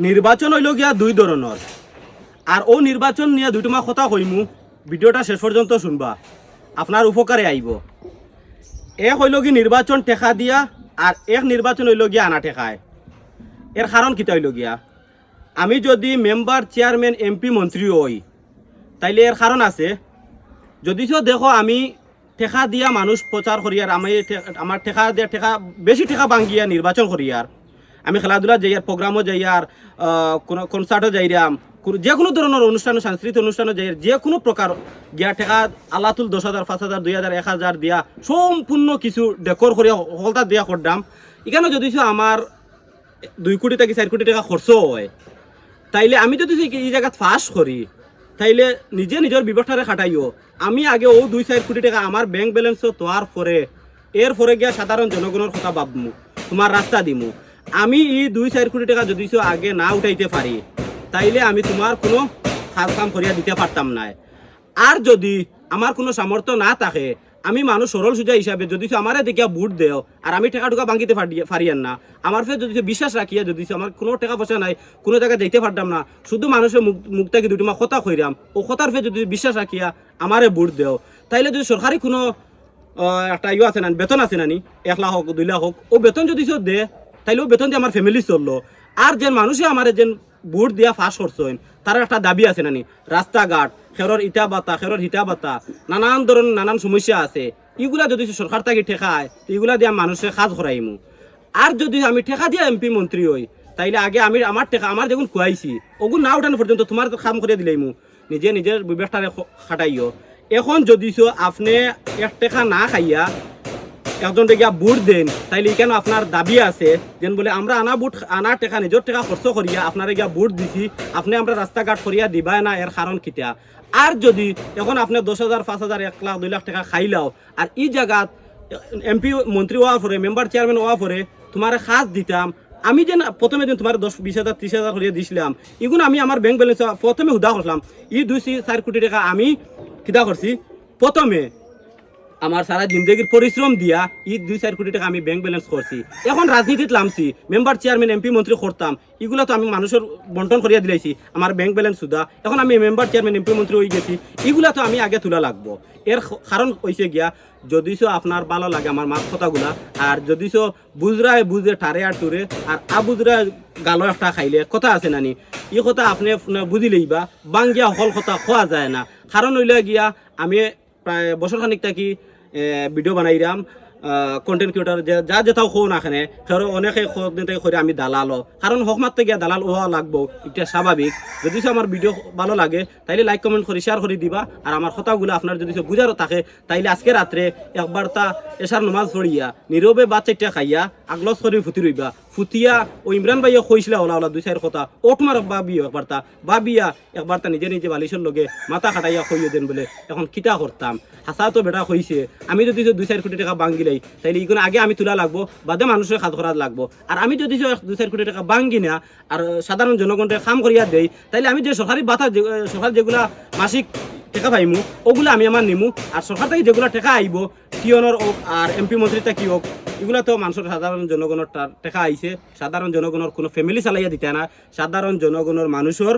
নির্বাচন হইল গিয়া দুই ধরনের। আর ও নির্বাচন নিয়ে দুইটা কথা কইমু, ভিডিওটা শেষ পর্যন্ত শুনবা, আপনার উপকারে আইব। এক হইল কি নির্বাচন টেকা দিয়া, আর এক নির্বাচন হইল গিয়া আনা টেকায়। এর কারণ কিতা হইল গিয়া, আমি যদি মেম্বার, চেয়ারম্যান, এমপি, মন্ত্রী হই, তাইলে এর কারণ আছে। যদি দেখো আমি টেকা দিয়া মানুষ প্রচার করি, আর আমি আমার টেকা দিয়া টেকা বেশি টেকা ভাঙ্গিয়া নির্বাচন করি, আর আমি খেলাধুলা যাই, আর প্রোগ্রামও যাই, আর কোনো কনসার্টও যাইরাম, যে কোনো ধরনের অনুষ্ঠান, সাংস্কৃতিক অনুষ্ঠানও যাই, যে কোনো প্রকার গিয়া টেকা আল্লাতুল 10,000, 5,000, 2,000, 1,000 দিয়া সম্পূর্ণ কিছু ডেকর করিয়া সকলতা দিয়া করতাম। এখানে যদি আমার 2 কোটি থেকে 4 কোটি টাকা খরচ হয়, তাইলে আমি যদি এই জায়গা ফাঁস করি, তাইলে নিজে নিজের বিবেকটারে খাটাইও। আমি আগে ও 2-4 কোটি টাকা আমার ব্যাংক ব্যালেন্সও তোয়ার পরে, এরপরে গিয়া সাধারণ জনগণের কথা ভাবমু, তোমার রাস্তা দিমু। আমি এই 2-4 কোটি টাকা যদি আগে না উঠাইতে পারি, তাইলে আমি তোমার কোনো কাম করিয়া দিতে পারতাম না। আর যদি আমার কোনো সামর্থ্য না থাকে, আমি মানুষ সরল সোজা হিসাবে যদি আমারে দেখিয়া বুট দেও, আর আমি টাকা টুকা ভাঙিতে পারিয়ান না, আমার ফের যদি বিশ্বাস রাখিয়া যদি আমার কোনো টাকা পয়সা নাই, কোনো জায়গায় যাইতে পারতাম না, শুধু মানুষের মুখ থেকে দুটো কথা কইরাম, ও কথার ফের যদি বিশ্বাস রাখিয়া আমারে বুট দেও, তাইলে যদি সরকারি কোনো একটা আছে না, বেতন আছে নানি, 1 লাখ হোক 2 লাখ হোক, ও বেতন যদি দে, তাইলে ও বেতন দিয়ে আমার ফ্যামিলি চললো। আর যেন মানুষে আমার যেন বুট দিয়া ফাঁস করছেন, তার একটা দাবি আছে নানি, রাস্তাঘাট, খেরর ইটা বাতা, খেরর হিটা বাতা, নানান ধরনের নানান সমস্যা আছে। এগুলা যদি সরকার থেকে ঠেকায়, এগুলা দিয়ে মানুষের কাজ করাইমু। আর যদি আমি ঠেকা দিয়া এমপি মন্ত্রী হই, তাইলে আগে আমি আমার টেকা আমার যেগুন খুয়াইছি, ওগুলো না উঠানো পর্যন্ত তোমার কাম করে দিলাইমু, নিজে নিজের বিবেকটারে খাটাইও। এখন যদি আপনি 1 টাকা না খাইয়া একজন গিয়া বুট দেন, তাইলে কেন আপনার দাবি আছে যেন বলে আমরা আনা টেকা নিজের টাকা খরচ করিয়া আপনারা গিয়া বুট দিছি, আপনি আমরা রাস্তাঘাট করিয়া দিবাই না, এর কারণ কিটা? আর যদি এখন আপনি 10,000, 5,000, 1 লাখ 2 লাখ টাকা খাইলাও, আর এই জায়গাত এমপি মন্ত্রী হওয়া পরে, মেম্বার চেয়ারম্যান হওয়া পরে তোমার কাজ দিতাম, আমি যেন প্রথমে দিন তোমার 10-20,000, 30,000 করিয়া দিছিলাম, এগুলো আমি আমার ব্যাংক ব্যালেন্স প্রথমে হুদা করলাম। এই 2-4 কোটি টাকা আমি কিতা করছি, প্রথমে আমার সারা জিন্দগির পরিশ্রম দিয়া এই 2-4 কোটি টাকা আমি ব্যাংক ব্যালেন্স করছি। এখন রাজনীতিতে নামছি, মেম্বার চেয়ারম্যান এমপি মন্ত্রী করতাম, এগুলো তো আমি মানুষের বন্টন করিয়া দিলাইছি আমার ব্যাংক ব্যালেন্স সুদা। এখন আমি মেম্বার চেয়ারম্যান এমপি মন্ত্রী হয়ে গেছি, এগুলা তো আমি আগে তোলা লাগবো। এর কারণ হয়েছে গিয়া, যদি আপনার ভালো লাগে আমার মাছ কথাগুলা, আর যদি বুঝরায় বুঝে টারে আর টুরে, আর আবুজরায় গালো একটা খাইলে কথা আছে নানি, এই কথা আপনি বুঝিলেই বা বাঙ্গিয়া হল কথা খোয়া যায় না। কারণ হইলে গিয়া আমি প্রায় বছর খানিক থাকি ভিডিও বানাইরাম, কন্টেন্ট ক্রিয়েটার যা যেটাও খো না খানে ধরো অনেকে করে আমি দালালও, কারণ হক মারতে গিয়া দালাল হওয়া লাগবো, এটা স্বাভাবিক। যদি আমার ভিডিও ভালো লাগে, তাইলে লাইক কমেন্ট করে শেয়ার করে দিবা। আর আমার কথাগুলো আপনার যদি বুঝারও থাকে, তাইলে আজকে রাত্রে একবার তা এসার নমাজ পড়িয়া নীরবে বা 4টা খাইয়া আগলস করে ফুটি রইবা। ফুটিয়া ও ইমরান ভাইয়া কইসলা ওলা ওলা 2-4 কথা ওটমার ভাবিও ভাবিয়া একবার তা নিজে নিজে বালিশের লগে মাথা খাটাইয়া কইয়ে দেন বলে এখন কিতা করতাম। হাসা তো বেটা কইছে, আমি যদি 2-4 কোটি টাকা ভাঙ্গিলাই, তাইলে এইগুলো আগে আমি তোলা লাগবো, বাদে মানুষের কাজ করা লাগবো। আর আমি যদি 2-4 কোটি টাকা ভাঙ্গি না, আর সাধারণ জনগণকে কাম করিয়া দেই, তাইলে আমি যে সরকারি ভাতা, সরকার যেগুলা মাসিক টাকা পাইমু, ওগুলো আমি আমার নিমু। আর সরকার থেকে যেগুলো টাকা আইব, টিওনর হোক আর এমপি মন্ত্রীটা কি হোক, এগুলো তো মানুষের সাধারণ জনগণের টাকা আইছে, সাধারণ জনগণের কোনো ফ্যামিলি চালাইয়া দিতে না, সাধারণ জনগণের মানুষের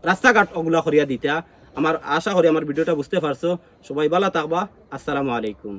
রাস্তাঘাট ওগুলা করিয়া দিতা। আমার আশা করি আমার ভিডিওটা বুঝতে পারছো। সবাই ভালো থাকবা। আসসালামু আলাইকুম।